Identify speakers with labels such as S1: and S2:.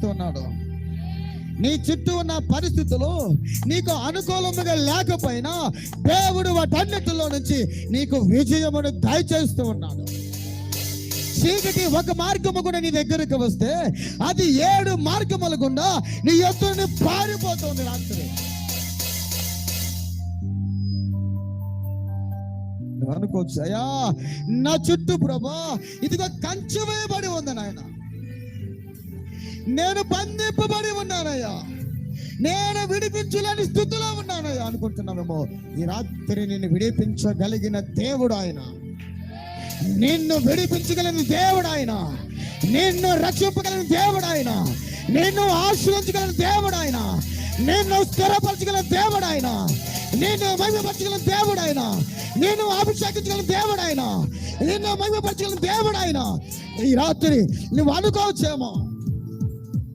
S1: చేస్తూ ఉన్నాడు. నీ చుట్టూ ఉన్న పరిస్థితులు నీకు అనుకూలంగా లేకపోయినా దేవుడు వాటన్నిటిలో నుంచి నీకు విజయమును దయచేస్తూ ఉన్నాడు. చీకటి ఒక మార్గము కూడా నీ దగ్గరకు వస్తే అది 7 మార్గముల గుండా నీ ఎదురుని పారిపోతుంది. రాత్రి అనుకోవచ్చు, అయ్యా నా చుట్టూ ప్రభా ఇదిగో కంచె వేయబడి ఉంది నాయన, నేను బంధింపబడి ఉన్నానయ్యా, నేను విడిపించలేని స్థితిలో ఉన్నానయ్యా అనుకుంటున్నామేమో. ఈ రాత్రి నిన్ను విడిపించగలిగిన దేవుడు ఆయన, నిన్ను విడిపించగలిగిన దేవుడు ఆయన, నిన్ను రక్షింపగలిగిన దేవుడు ఆయన, నిన్ను ఆశీర్వదించగలిగిన దేవుడు ఆయన, నిన్ను స్థిరపరచగలిగిన దేవుడు ఆయన, నిన్ను మహిమపరచగలిగిన దేవుడు ఆయన, నిన్ను అభిషేకించగలిగిన దేవుడు ఆయన, నిన్ను మహిమపరచగలిగిన దేవుడు ఆయన. ఈ రాత్రి నువ్వు అనుకోవచ్చేమో